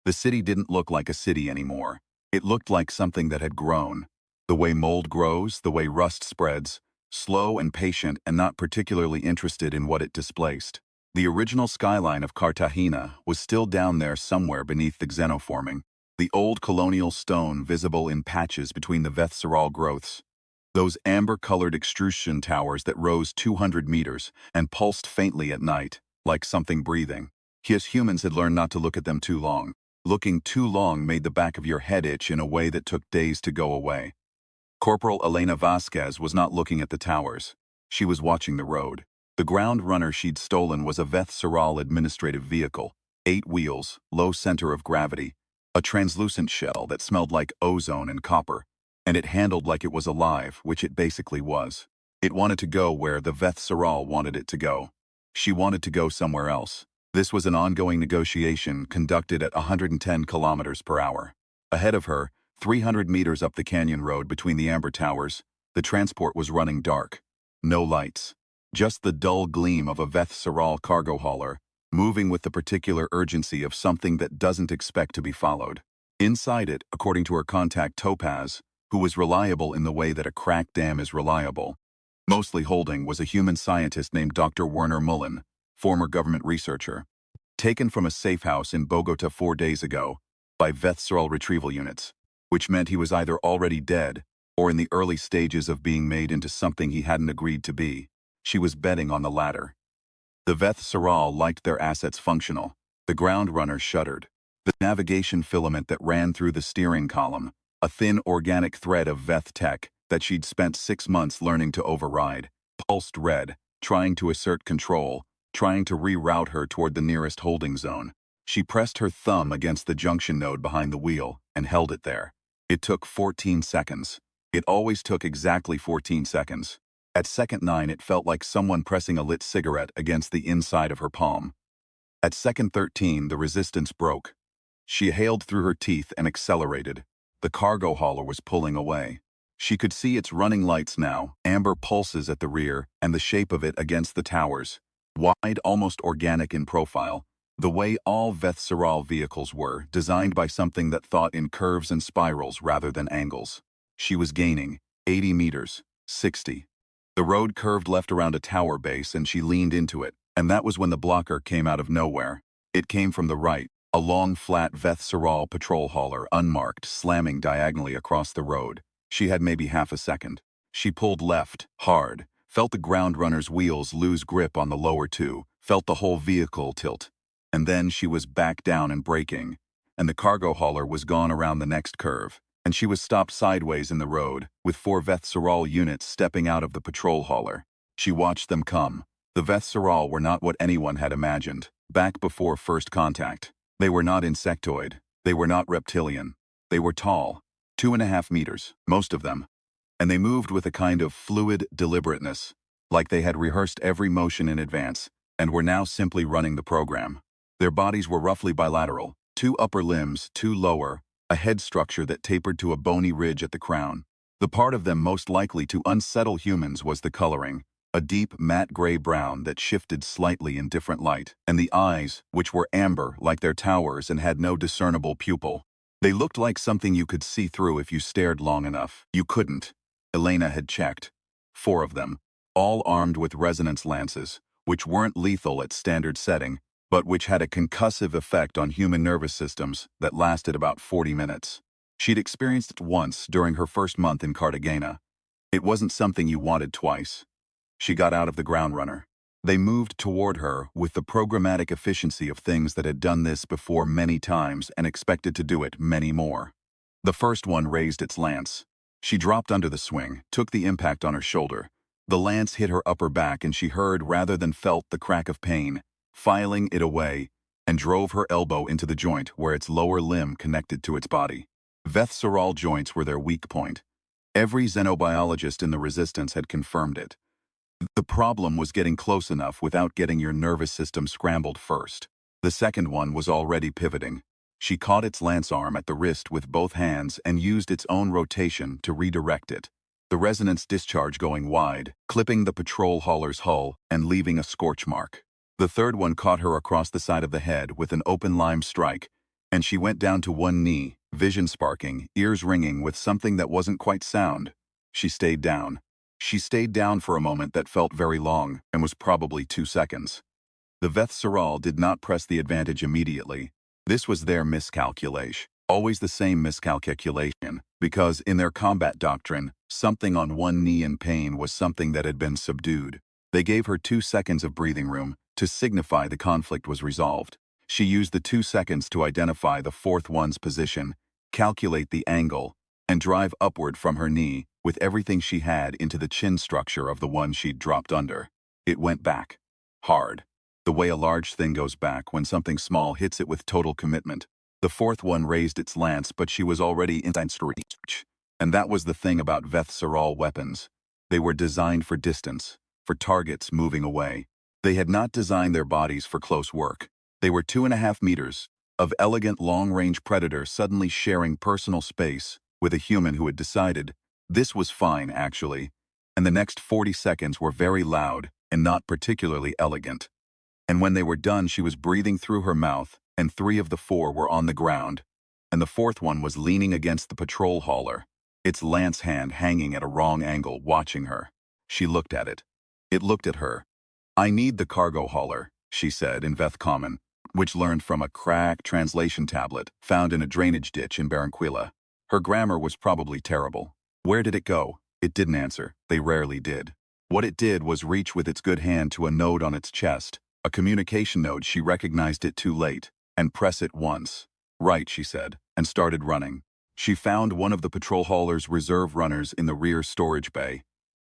The city didn't look like a city anymore. It looked like something that had grown. The way mold grows, the way rust spreads, slow and patient and not particularly interested in what it displaced. The original skyline of Cartagena was still down there somewhere beneath the xenoforming, the old colonial stone visible in patches between the Vethseral growths. Those amber-colored extrusion towers that rose 200 meters and pulsed faintly at night, like something breathing. Us humans had learned not to look at them too long. Looking too long made the back of your head itch in a way that took days to go away. Corporal Elena Vasquez was not looking at the towers. She was watching the road. The ground runner she'd stolen was a Vethseral administrative vehicle, 8 wheels, low center of gravity, a translucent shell that smelled like ozone and copper, and it handled like it was alive, which it basically was. It wanted to go where the Vethseral wanted it to go. She wanted to go somewhere else. This was an ongoing negotiation conducted at 110 kilometers per hour. Ahead of her, 300 meters up the canyon road between the amber towers, the transport was running dark. No lights. Just the dull gleam of a Vethseral cargo hauler, moving with the particular urgency of something that doesn't expect to be followed. Inside it, according to her contact Topaz, who was reliable in the way that a cracked dam is reliable, mostly holding was a human scientist named Dr. Werner Mullen, former government researcher, taken from a safe house in Bogota 4 days ago by Vethseral retrieval units, which meant he was either already dead or in the early stages of being made into something he hadn't agreed to be. She was betting on the latter. The Vethseral liked their assets functional. The ground runner shuddered. The navigation filament that ran through the steering column, a thin organic thread of Veth tech that she'd spent 6 months learning to override, pulsed red, trying to assert control, trying to reroute her toward the nearest holding zone. She pressed her thumb against the junction node behind the wheel and held it there. It took 14 seconds. It always took exactly 14 seconds. At second 9, it felt like someone pressing a lit cigarette against the inside of her palm. At second 13, the resistance broke. She hailed through her teeth and accelerated. The cargo hauler was pulling away. She could see its running lights now, amber pulses at the rear, and the shape of it against the towers. Wide, almost organic in profile, the way all Vethseral vehicles were, designed by something that thought in curves and spirals rather than angles. She was gaining 80 meters, 60. The road curved left around a tower base and she leaned into it, and that was when the blocker came out of nowhere. It came from the right, a long, flat Vethseral patrol hauler, unmarked, slamming diagonally across the road. She had maybe half a second. She pulled left, hard, felt the ground runner's wheels lose grip on the lower 2, felt the whole vehicle tilt. And then she was back down and braking, and the cargo hauler was gone around the next curve, and she was stopped sideways in the road, with 4 Vethseral units stepping out of the patrol hauler. She watched them come. The Vethseral were not what anyone had imagined, back before first contact. They were not insectoid. They were not reptilian. They were tall, 2.5 meters, most of them. And they moved with a kind of fluid deliberateness, like they had rehearsed every motion in advance, and were now simply running the program. Their bodies were roughly bilateral, 2 upper limbs, 2 lower, a head structure that tapered to a bony ridge at the crown. The part of them most likely to unsettle humans was the coloring, a deep matte gray-brown that shifted slightly in different light, and the eyes, which were amber like their towers and had no discernible pupil. They looked like something you could see through if you stared long enough. You couldn't. Elena had checked. 4 of them, all armed with resonance lances, which weren't lethal at standard setting, but which had a concussive effect on human nervous systems that lasted about 40 minutes. She'd experienced it once during her first month in Cartagena. It wasn't something you wanted twice. She got out of the ground runner. They moved toward her with the programmatic efficiency of things that had done this before many times and expected to do it many more. The first one raised its lance. She dropped under the swing, took the impact on her shoulder. The lance hit her upper back and she heard rather than felt the crack of pain, filing it away, and drove her elbow into the joint where its lower limb connected to its body. Vethseral joints were their weak point. Every xenobiologist in the Resistance had confirmed it. The problem was getting close enough without getting your nervous system scrambled first. The second one was already pivoting. She caught its lance arm at the wrist with both hands and used its own rotation to redirect it, the resonance discharge going wide, clipping the patrol hauler's hull and leaving a scorch mark. The third one caught her across the side of the head with an open lime strike, And she went down to one knee, vision sparking, ears ringing with something that wasn't quite sound. She stayed down. She stayed down for a moment that felt very long and was probably 2 seconds. The Veth Saral did not press the advantage immediately. This was their miscalculation. Always the same miscalculation, because in their combat doctrine, something on one knee in pain was something that had been subdued. They gave her 2 seconds of breathing room to signify the conflict was resolved. She used the 2 seconds to identify the fourth one's position, calculate the angle, and drive upward from her knee with everything she had into the chin structure of the one she'd dropped under. It went back. Hard. The way a large thing goes back when something small hits it with total commitment. The fourth one raised its lance, but she was already in reach. And that was the thing about Veth Saral weapons. They were designed for distance, for targets moving away. They had not designed their bodies for close work. They were 2.5 meters of elegant long-range predator suddenly sharing personal space with a human who had decided this was fine, actually. And the next 40 seconds were very loud and not particularly elegant. And when they were done, she was breathing through her mouth, and 3 of the 4 were on the ground, and the fourth one was leaning against the patrol hauler, its lance hand hanging at a wrong angle, watching her. She looked at it. It looked at her. "I need the cargo hauler," she said in Veth Common, which learned from a cracked translation tablet found in a drainage ditch in Barranquilla. Her grammar was probably terrible. Where did it go? It didn't answer. They rarely did. What it did was reach with its good hand to a node on its chest, a communication node. She recognized it too late, and press it once. "Right," she said, and started running. She found one of the patrol hauler's reserve runners in the rear storage bay.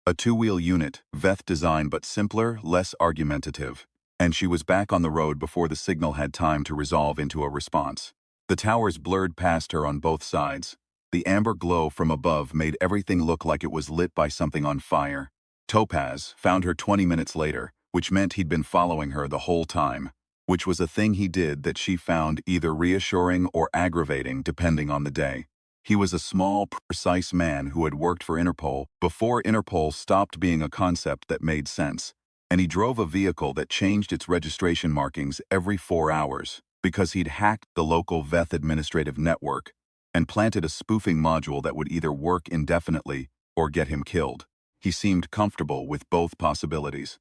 A 2-wheel unit, Veth design but simpler, less argumentative. And she was back on the road before the signal had time to resolve into a response. The towers blurred past her on both sides. The amber glow from above made everything look like it was lit by something on fire. Topaz found her 20 minutes later, which meant he'd been following her the whole time, which was a thing he did that she found either reassuring or aggravating depending on the day. He was a small, precise man who had worked for Interpol before Interpol stopped being a concept that made sense, and he drove a vehicle that changed its registration markings every 4 hours because he'd hacked the local Veth administrative network and planted a spoofing module that would either work indefinitely or get him killed. He seemed comfortable with both possibilities.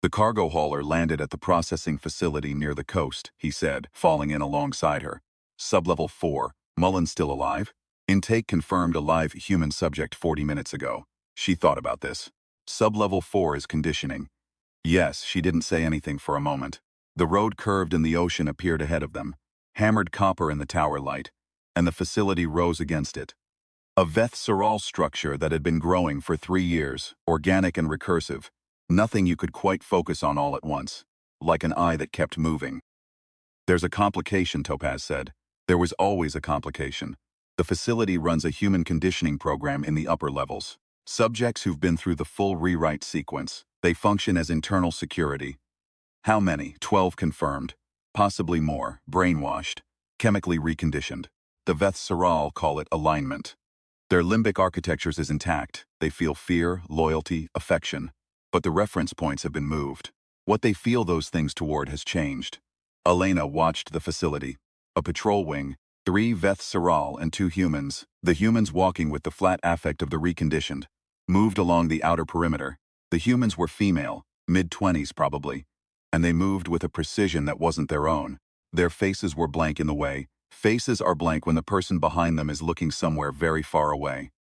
"The cargo hauler landed at the processing facility near the coast," he said, falling in alongside her. "Sublevel 4. Mullen still alive?" "Intake confirmed a live human subject 40 minutes ago." She thought about this. "Sublevel 4 is conditioning." Yes, she didn't say anything for a moment. The road curved and the ocean appeared ahead of them, hammered copper in the tower light, and the facility rose against it. A Veth Saral structure that had been growing for 3 years, organic and recursive. Nothing you could quite focus on all at once, like an eye that kept moving. "There's a complication," Topaz said. "There was always a complication. The facility runs a human conditioning program in the upper levels. Subjects who've been through the full rewrite sequence. They function as internal security." "How many?" 12 confirmed. "Possibly more. Brainwashed. Chemically reconditioned. The Veth Saral call it alignment. Their limbic architectures is intact. They feel fear, loyalty, affection. But the reference points have been moved. What they feel those things toward has changed." Elena watched the facility. A patrol wing, 3 Veth Saral and 2 humans, the humans walking with the flat affect of the reconditioned, moved along the outer perimeter. The humans were female, mid-20s probably, and they moved with a precision that wasn't their own. Their faces were blank in the way. Faces are blank when the person behind them is looking somewhere very far away.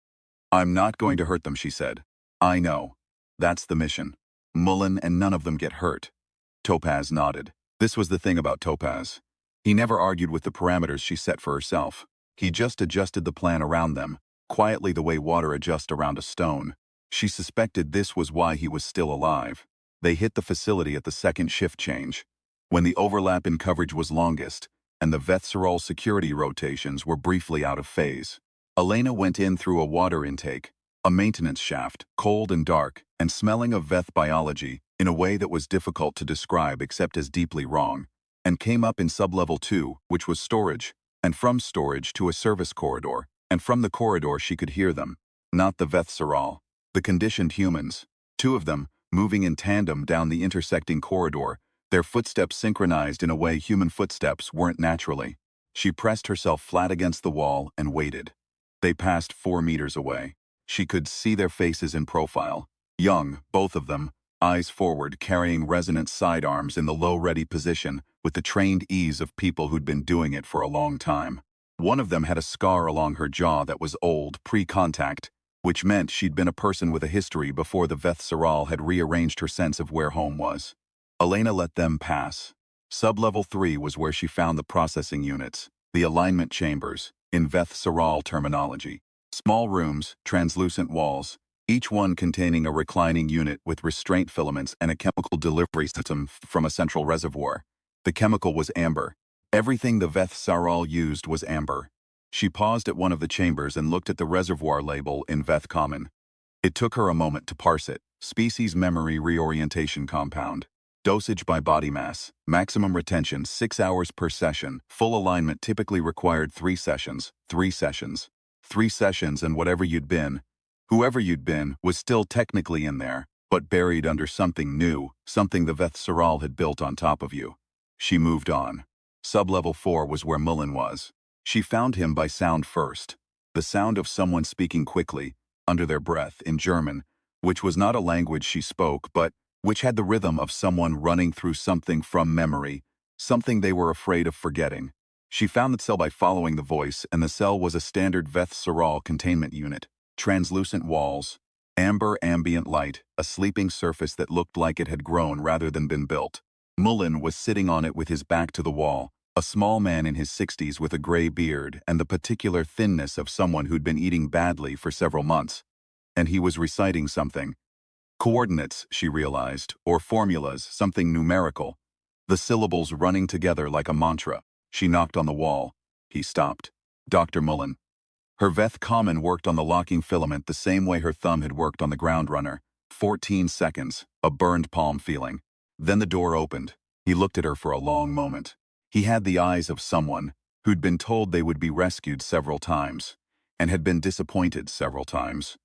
"I'm not going to hurt them," she said. "I know. That's the mission. Mullen and none of them get hurt." Topaz nodded. This was the thing about Topaz. He never argued with the parameters she set for herself. He just adjusted the plan around them, quietly the way water adjusts around a stone. She suspected this was why he was still alive. They hit the facility at the second shift change, when the overlap in coverage was longest, and the Veth Saral security rotations were briefly out of phase. Elena went in through a water intake, a maintenance shaft, cold and dark, and smelling of Veth biology in a way that was difficult to describe except as deeply wrong, and came up in sublevel 2, which was storage, and from storage to a service corridor, and from the corridor she could hear them. Not the Veth Saral, the conditioned humans, 2 of them, moving in tandem down the intersecting corridor, their footsteps synchronized in a way human footsteps weren't naturally. She pressed herself flat against the wall and waited. They passed 4 meters away. She could see their faces in profile. Young, both of them, eyes forward, carrying resonant sidearms in the low-ready position with the trained ease of people who'd been doing it for a long time. One of them had a scar along her jaw that was old, pre-contact, which meant she'd been a person with a history before the Veth Saral had rearranged her sense of where home was. Elena let them pass. Sub-level 3 was where she found the processing units, the alignment chambers, in Veth Saral terminology. Small rooms, translucent walls, each one containing a reclining unit with restraint filaments and a chemical delivery system from a central reservoir. The chemical was amber. Everything the Veth Saral used was amber. She paused at one of the chambers and looked at the reservoir label in Veth Common. It took her a moment to parse it. Species memory reorientation compound. Dosage by body mass. Maximum retention 6 hours per session. Full alignment typically required 3 sessions. 3 sessions. 3 sessions and whoever you'd been, was still technically in there, but buried under something new, something the Veth Saral had built on top of you. She moved on. Sub-level 4 was where Mullen was. She found him by sound first. The sound of someone speaking quickly, under their breath, in German, which was not a language she spoke, but which had the rhythm of someone running through something from memory, something they were afraid of forgetting. She found the cell by following the voice, and the cell was a standard Veth Saral containment unit. Translucent walls, amber ambient light, a sleeping surface that looked like it had grown rather than been built. Mullen was sitting on it with his back to the wall, a small man in his 60s with a gray beard and the particular thinness of someone who'd been eating badly for several months. And he was reciting something. Coordinates, she realized, or formulas, something numerical. The syllables running together like a mantra. She knocked on the wall. He stopped. Dr. Mullen. Her Veth Common worked on the locking filament the same way her thumb had worked on the ground runner. 14 seconds, a burned palm feeling. Then the door opened. He looked at her for a long moment. He had the eyes of someone who'd been told they would be rescued several times, and had been disappointed several times,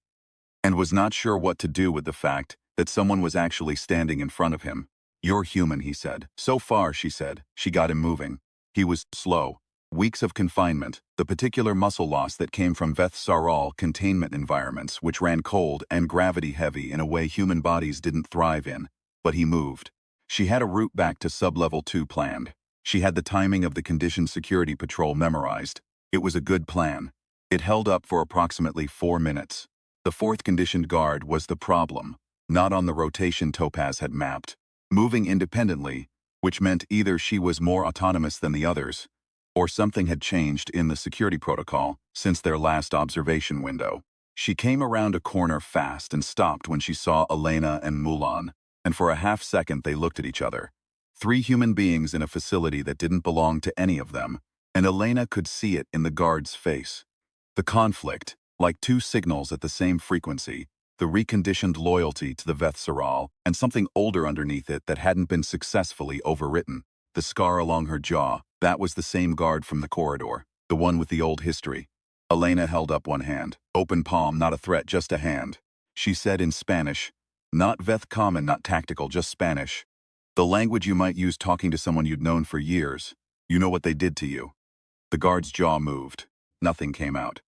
and was not sure what to do with the fact that someone was actually standing in front of him. "You're human," he said. "So far," she said. She got him moving. He was slow. Weeks of confinement, the particular muscle loss that came from Veth Saral containment environments which ran cold and gravity-heavy in a way human bodies didn't thrive in. But he moved. She had a route back to sub-level 2 planned. She had the timing of the conditioned security patrol memorized. It was a good plan. It held up for approximately 4 minutes. The 4th conditioned guard was the problem, not on the rotation Topaz had mapped. Moving independently, which meant either she was more autonomous than the others, or something had changed in the security protocol since their last observation window. She came around a corner fast and stopped when she saw Elena and Mulan, and for a half-second they looked at each other. 3 human beings in a facility that didn't belong to any of them, and Elena could see it in the guard's face. The conflict, like 2 signals at the same frequency, the reconditioned loyalty to the Veth Saral, and something older underneath it that hadn't been successfully overwritten. The scar along her jaw, that was the same guard from the corridor, the one with the old history. Elena held up one hand. Open palm, not a threat, just a hand. She said in Spanish, not Veth Common, not tactical, just Spanish. The language you might use talking to someone you'd known for years. You know what they did to you. The guard's jaw moved. Nothing came out.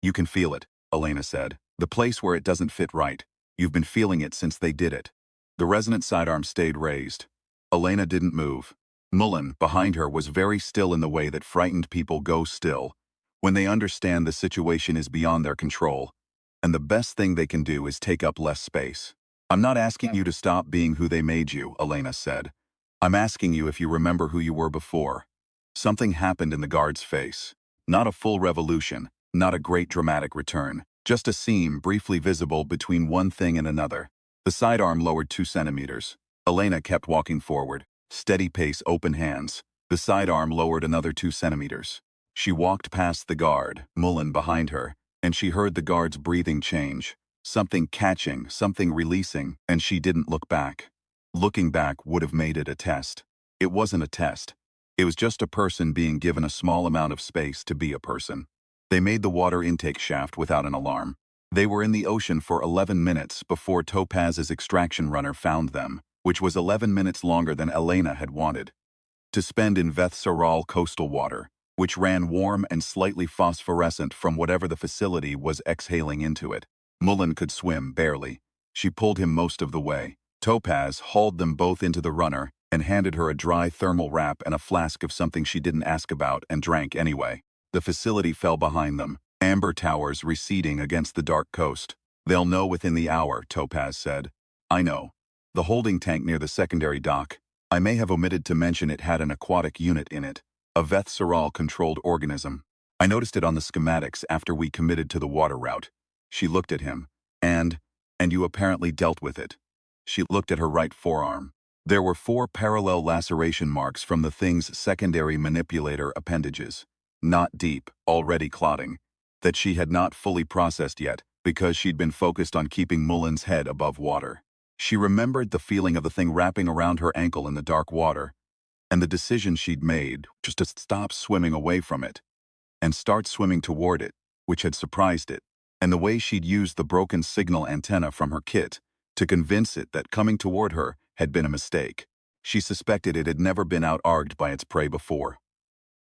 You can feel it, Elena said. The place where it doesn't fit right. You've been feeling it since they did it. The resonant sidearm stayed raised. Elena didn't move. Mullen, behind her, was very still in the way that frightened people go still, when they understand the situation is beyond their control, and the best thing they can do is take up less space. I'm not asking you to stop being who they made you, Elena said. I'm asking you if you remember who you were before. Something happened in the guard's face. Not a full revolution, not a great dramatic return, just a seam briefly visible between one thing and another. The sidearm lowered 2 centimeters. Elena kept walking forward. Steady pace, open hands. The sidearm lowered another 2 centimeters. She walked past the guard, Mullen behind her, and she heard the guard's breathing change. Something catching, something releasing, and she didn't look back. Looking back would have made it a test. It wasn't a test. It was just a person being given a small amount of space to be a person. They made the water intake shaft without an alarm. They were in the ocean for 11 minutes before Topaz's extraction runner found them, which was 11 minutes longer than Elena had wanted. To spend in Veth Saral coastal water, which ran warm and slightly phosphorescent from whatever the facility was exhaling into it. Mullen could swim, barely. She pulled him most of the way. Topaz hauled them both into the runner and handed her a dry thermal wrap and a flask of something she didn't ask about and drank anyway. The facility fell behind them, amber towers receding against the dark coast. "They'll know within the hour," Topaz said. "I know. The holding tank near the secondary dock. I may have omitted to mention it had an aquatic unit in it, a Veth-Seral-controlled organism. I noticed it on the schematics after we committed to the water route." She looked at him. And you apparently dealt with it." She looked at her right forearm. There were 4 parallel laceration marks from the thing's secondary manipulator appendages. Not deep, already clotting. That she had not fully processed yet, because she'd been focused on keeping Mullen's head above water. She remembered the feeling of the thing wrapping around her ankle in the dark water, and the decision she'd made was to stop swimming away from it and start swimming toward it, which had surprised it, and the way she'd used the broken signal antenna from her kit to convince it that coming toward her had been a mistake. She suspected it had never been out-arged by its prey before.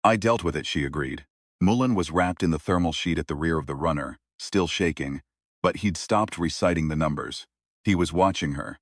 "I dealt with it," she agreed. Mullen was wrapped in the thermal sheet at the rear of the runner, still shaking, but he'd stopped reciting the numbers. He was watching her.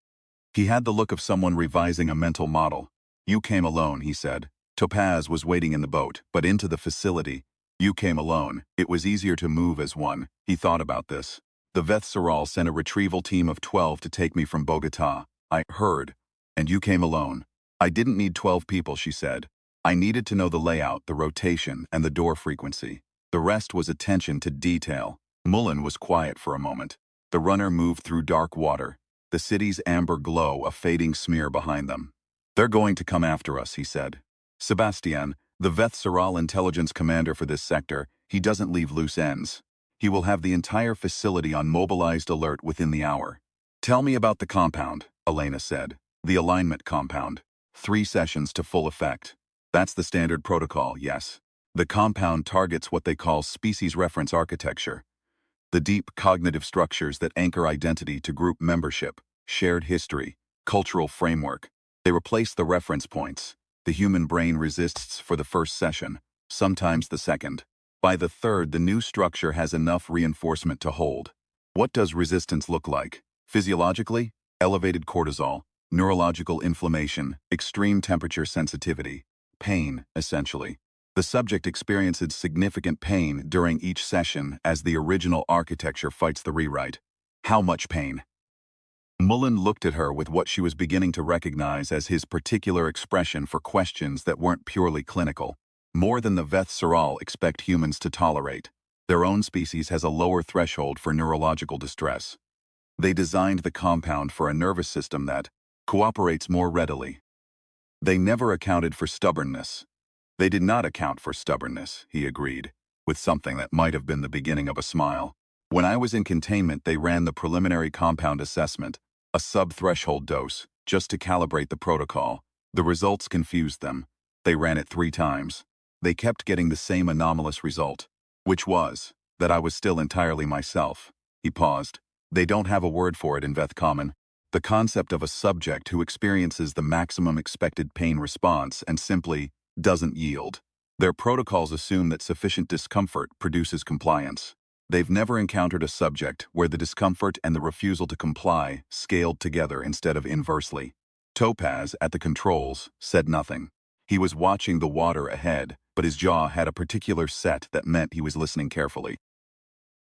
He had the look of someone revising a mental model. "You came alone," he said. "Topaz was waiting in the boat, but into the facility. You came alone. It was easier to move as one." He thought about this. "The Veth-Seral sent a retrieval team of 12 to take me from Bogota. I heard. And you came alone." "I didn't need 12 people," she said. "I needed to know the layout, the rotation, and the door frequency. The rest was attention to detail." Mullen was quiet for a moment. The runner moved through dark water, the city's amber glow a fading smear behind them. "They're going to come after us," he said. "Sebastian, the Veth-Seral intelligence commander for this sector, he doesn't leave loose ends. He will have the entire facility on mobilized alert within the hour." "Tell me about the compound," Elena said. "The alignment compound. 3 sessions to full effect." "That's the standard protocol, yes. The compound targets what they call species reference architecture. The deep cognitive structures that anchor identity to group membership, shared history, cultural framework. They replace the reference points. The human brain resists for the first session, sometimes the second. By the third, the new structure has enough reinforcement to hold. What does resistance look like? Physiologically, elevated cortisol, neurological inflammation, extreme temperature sensitivity, pain, essentially. The subject experiences significant pain during each session as the original architecture fights the rewrite. How much pain? Mullen looked at her with what she was beginning to recognize as his particular expression for questions that weren't purely clinical. More than the Veth-Seral expect humans to tolerate. Their own species has a lower threshold for neurological distress. They designed the compound for a nervous system that cooperates more readily. They never accounted for stubbornness. They did not account for stubbornness, he agreed, with something that might have been the beginning of a smile. "When I was in containment, they ran the preliminary compound assessment, a sub-threshold dose, just to calibrate the protocol. The results confused them. They ran it 3 times. They kept getting the same anomalous result, which was that I was still entirely myself." He paused. "They don't have a word for it in Veth Common. The concept of a subject who experiences the maximum expected pain response and simply doesn't yield. Their protocols assume that sufficient discomfort produces compliance. They've never encountered a subject where the discomfort and the refusal to comply scaled together instead of inversely." Topaz, at the controls, said nothing. He was watching the water ahead, but his jaw had a particular set that meant he was listening carefully.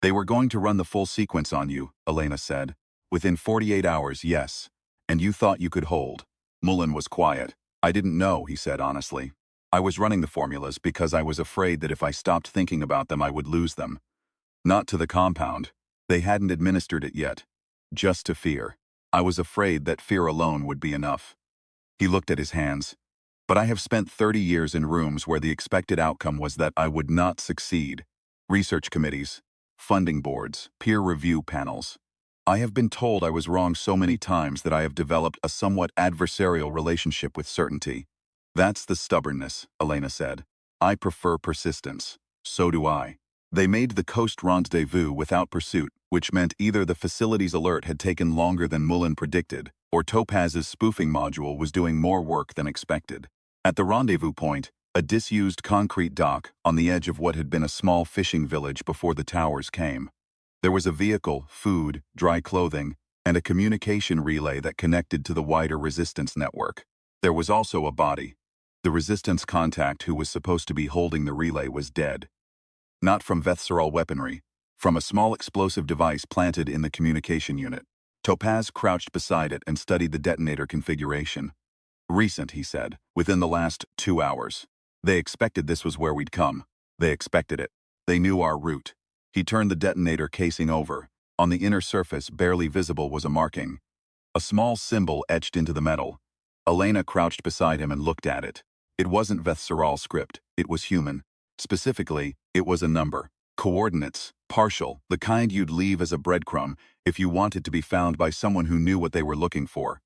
"They were going to run the full sequence on you," Elena said. "Within 48 hours, yes. And you thought you could hold." Mullen was quiet. "I didn't know," he said honestly. "I was running the formulas because I was afraid that if I stopped thinking about them I would lose them. Not to the compound. They hadn't administered it yet. Just to fear. I was afraid that fear alone would be enough." He looked at his hands. "But I have spent 30 years in rooms where the expected outcome was that I would not succeed. Research committees, funding boards, peer review panels. I have been told I was wrong so many times that I have developed a somewhat adversarial relationship with certainty." "That's the stubbornness," Elena said. "I prefer persistence. So do I." They made the coast rendezvous without pursuit, which meant either the facility's alert had taken longer than Mullen predicted, or Topaz's spoofing module was doing more work than expected. At the rendezvous point, A disused concrete dock on the edge of what had been a small fishing village before the towers came. There was a vehicle, food, dry clothing, and a communication relay that connected to the wider resistance network. There was also a body. The resistance contact who was supposed to be holding the relay was dead. Not from Vethseral weaponry, from a small explosive device planted in the communication unit. Topaz crouched beside it and studied the detonator configuration. Recent, he said, within the last 2 hours. They expected this was where we'd come. They expected it. They knew our route. He turned the detonator casing over. On the inner surface, barely visible, was a marking. A small symbol etched into the metal. Elena crouched beside him and looked at it. It wasn't Vethseral script. It was human. Specifically, it was a number. Coordinates. Partial. The kind you'd leave as a breadcrumb if you wanted to be found by someone who knew what they were looking for.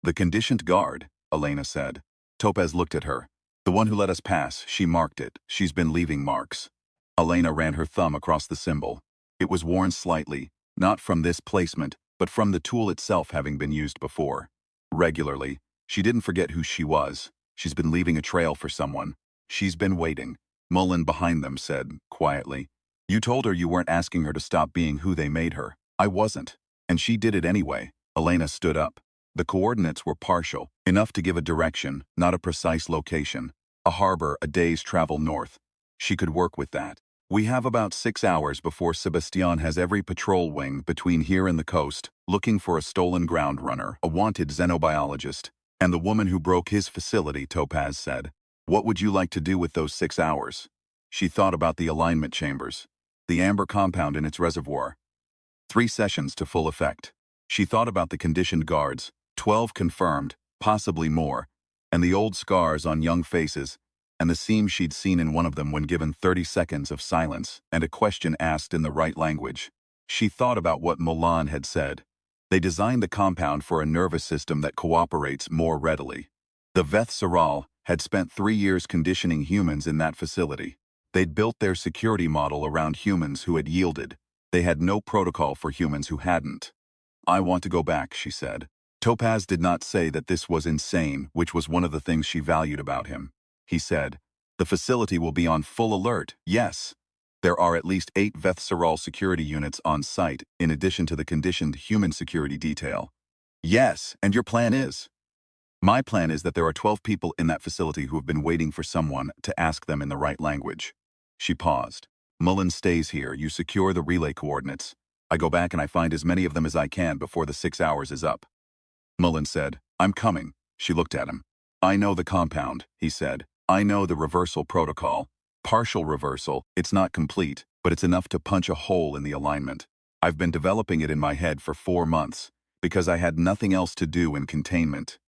The conditioned guard, Elena said. Topaz looked at her. The one who let us pass, she marked it. She's been leaving marks. Elena ran her thumb across the symbol. It was worn slightly, not from this placement, but from the tool itself having been used before. Regularly. She didn't forget who she was. She's been leaving a trail for someone. She's been waiting. Mullen behind them said, quietly. You told her you weren't asking her to stop being who they made her. I wasn't. And she did it anyway. Elena stood up. The coordinates were partial, enough to give a direction, not a precise location. A harbor, a day's travel north. She could work with that. We have about 6 hours before Sebastian has every patrol wing between here and the coast, looking for a stolen ground runner, a wanted xenobiologist, and the woman who broke his facility, Topaz said. What would you like to do with those 6 hours? She thought about the alignment chambers, the amber compound in its reservoir. 3 sessions to full effect. She thought about the conditioned guards, 12 confirmed, possibly more, and the old scars on young faces, and the seam she'd seen in one of them when given 30 seconds of silence and a question asked in the right language. She thought about what Mulan had said. They designed the compound for a nervous system that cooperates more readily. The Vethseral had spent 3 years conditioning humans in that facility. They'd built their security model around humans who had yielded. They had no protocol for humans who hadn't. I want to go back, she said. Topaz did not say that this was insane, which was one of the things she valued about him. He said, the facility will be on full alert, yes. There are at least 8 Vethseral security units on site, in addition to the conditioned human security detail. Yes, and your plan is? My plan is that there are 12 people in that facility who have been waiting for someone to ask them in the right language. She paused. Mullen stays here, you secure the relay coordinates. I go back and I find as many of them as I can before the 6 hours is up. Mullen said, I'm coming. She looked at him. I know the compound, he said. I know the reversal protocol. Partial reversal, it's not complete, but it's enough to punch a hole in the alignment. I've been developing it in my head for 4 months, because I had nothing else to do in containment.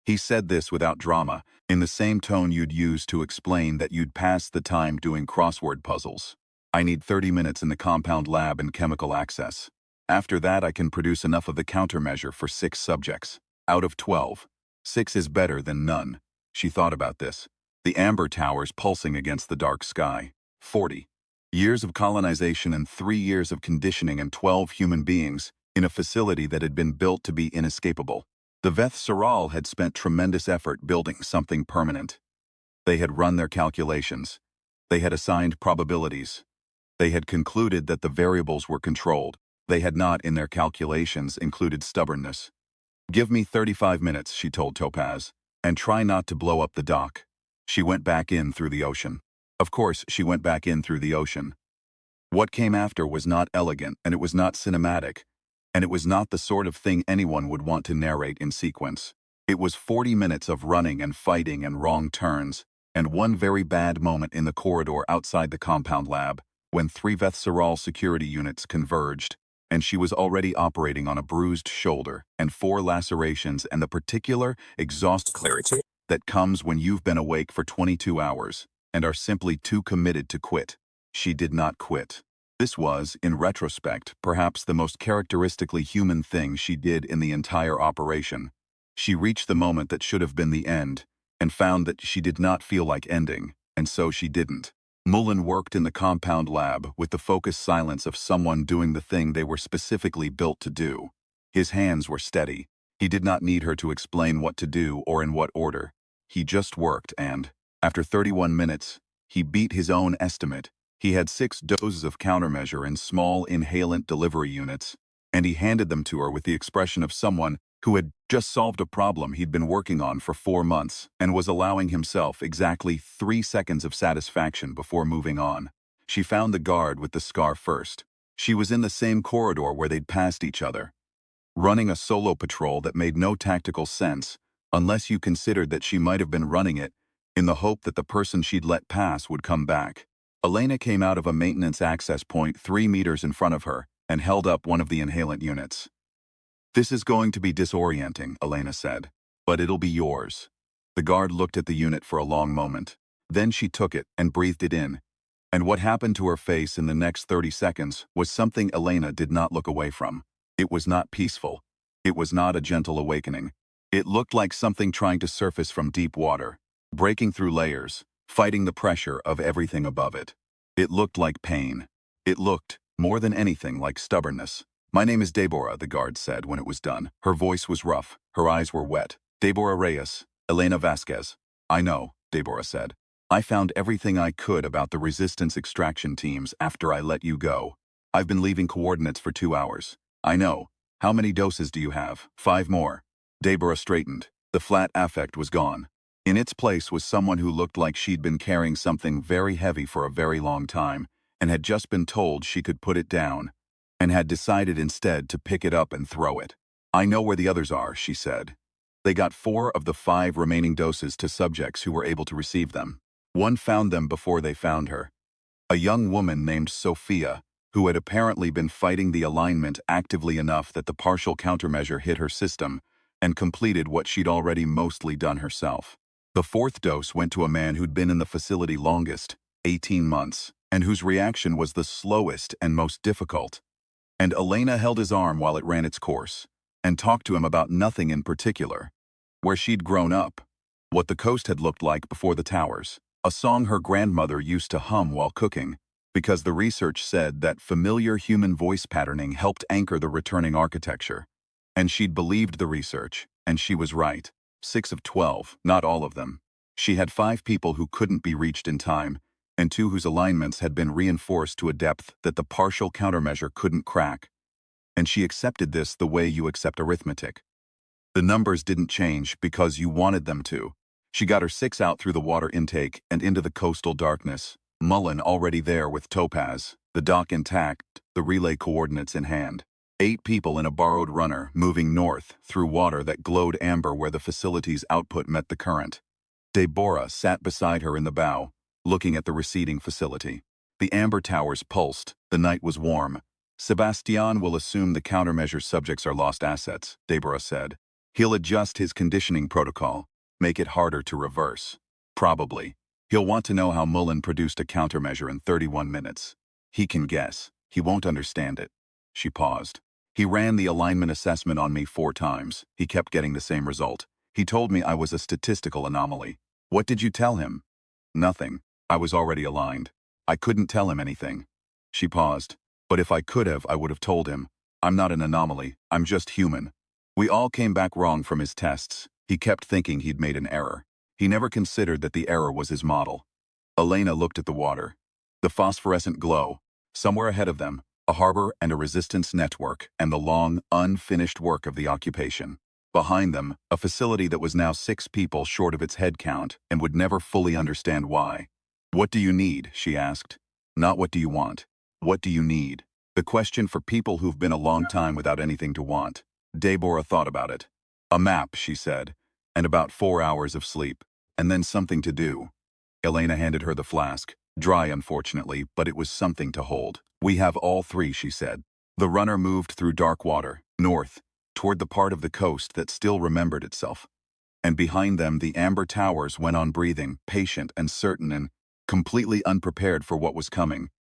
He said this without drama, in the same tone you'd use to explain that you'd passed the time doing crossword puzzles. I need 30 minutes in the compound lab and chemical access. After that I can produce enough of the countermeasure for 6 subjects. Out of 12. 6 is better than none. She thought about this. The amber towers pulsing against the dark sky. 40. Years of colonization and 3 years of conditioning and 12 human beings in a facility that had been built to be inescapable. The Vethseral had spent tremendous effort building something permanent. They had run their calculations. They had assigned probabilities. They had concluded that the variables were controlled. They had not, in their calculations, included stubbornness. Give me 35 minutes, she told Topaz, and try not to blow up the dock. She went back in through the ocean. Of course, she went back in through the ocean. What came after was not elegant, and it was not cinematic, and it was not the sort of thing anyone would want to narrate in sequence. It was 40 minutes of running and fighting and wrong turns, and one very bad moment in the corridor outside the compound lab, when 3 Vethseral security units converged, and she was already operating on a bruised shoulder and 4 lacerations and the particular exhaust clarity that comes when you've been awake for 22 hours and are simply too committed to quit. She did not quit. This was, in retrospect, perhaps the most characteristically human thing she did in the entire operation. She reached the moment that should have been the end, and found that she did not feel like ending, and so she didn't. Mullen worked in the compound lab with the focused silence of someone doing the thing they were specifically built to do. His hands were steady. He did not need her to explain what to do or in what order. He just worked and, After 31 minutes, he beat his own estimate. He had 6 doses of countermeasure in small inhalant delivery units, and he handed them to her with the expression of someone who had just solved a problem he'd been working on for 4 months and was allowing himself exactly 3 seconds of satisfaction before moving on. She found the guard with the scar first. She was in the same corridor where they'd passed each other, running a solo patrol that made no tactical sense unless you considered that she might have been running it in the hope that the person she'd let pass would come back. Elena came out of a maintenance access point 3 meters in front of her and held up one of the inhalant units. "This is going to be disorienting," Elena said, "but it'll be yours." The guard looked at the unit for a long moment. Then she took it and breathed it in. And what happened to her face in the next 30 seconds was something Elena did not look away from. It was not peaceful. It was not a gentle awakening. It looked like something trying to surface from deep water, breaking through layers, fighting the pressure of everything above it. It looked like pain. It looked, more than anything, like stubbornness. "My name is Deborah," the guard said when it was done. Her voice was rough. Her eyes were wet. "Deborah Reyes, Elena Vasquez." "I know," Deborah said. "I found everything I could about the resistance extraction teams after I let you go. I've been leaving coordinates for 2 hours. I know. How many doses do you have?" "5 more." Deborah straightened. The flat affect was gone. In its place was someone who looked like she'd been carrying something very heavy for a very long time and had just been told she could put it down, and had decided instead to pick it up and throw it. "I know where the others are," she said. They got 4 of the 5 remaining doses to subjects who were able to receive them. One found them before they found her. A young woman named Sophia, who had apparently been fighting the alignment actively enough that the partial countermeasure hit her system and completed what she'd already mostly done herself. The 4th dose went to a man who'd been in the facility longest, 18 months, and whose reaction was the slowest and most difficult. And Elena held his arm while it ran its course, and talked to him about nothing in particular. Where she'd grown up, what the coast had looked like before the towers, a song her grandmother used to hum while cooking, because the research said that familiar human voice patterning helped anchor the returning architecture. And she'd believed the research, and she was right. 6 of 12, not all of them. She had 5 people who couldn't be reached in time, and 2 whose alignments had been reinforced to a depth that the partial countermeasure couldn't crack. And she accepted this the way you accept arithmetic. The numbers didn't change because you wanted them to. She got her 6 out through the water intake and into the coastal darkness, Mullen already there with Topaz, the dock intact, the relay coordinates in hand. 8 people in a borrowed runner moving north through water that glowed amber where the facility's output met the current. Deborah sat beside her in the bow, looking at the receding facility. The amber towers pulsed. The night was warm. "Sebastian will assume the countermeasure subjects are lost assets," Deborah said. "He'll adjust his conditioning protocol, make it harder to reverse. Probably. He'll want to know how Mullen produced a countermeasure in 31 minutes. He can guess. He won't understand it." She paused. "He ran the alignment assessment on me 4 times. He kept getting the same result. He told me I was a statistical anomaly." "What did you tell him?" "Nothing. I was already aligned. I couldn't tell him anything." She paused. "But if I could have, I would have told him. I'm not an anomaly. I'm just human." We all came back wrong from his tests. He kept thinking he'd made an error. He never considered that the error was his model. Elena looked at the water. The phosphorescent glow. Somewhere ahead of them, a harbor and a resistance network, and the long, unfinished work of the occupation. Behind them, a facility that was now 6 people short of its head count and would never fully understand why. "What do you need?" she asked. "Not what do you want. What do you need?" The question for people who've been a long time without anything to want. Deborah thought about it. "A map," she said, "and about 4 hours of sleep, and then something to do." Elena handed her the flask. Dry, unfortunately, but it was something to hold. "We have all 3, she said. The runner moved through dark water, north, toward the part of the coast that still remembered itself. And behind them the amber towers went on breathing, patient and certain and completely unprepared for what was coming.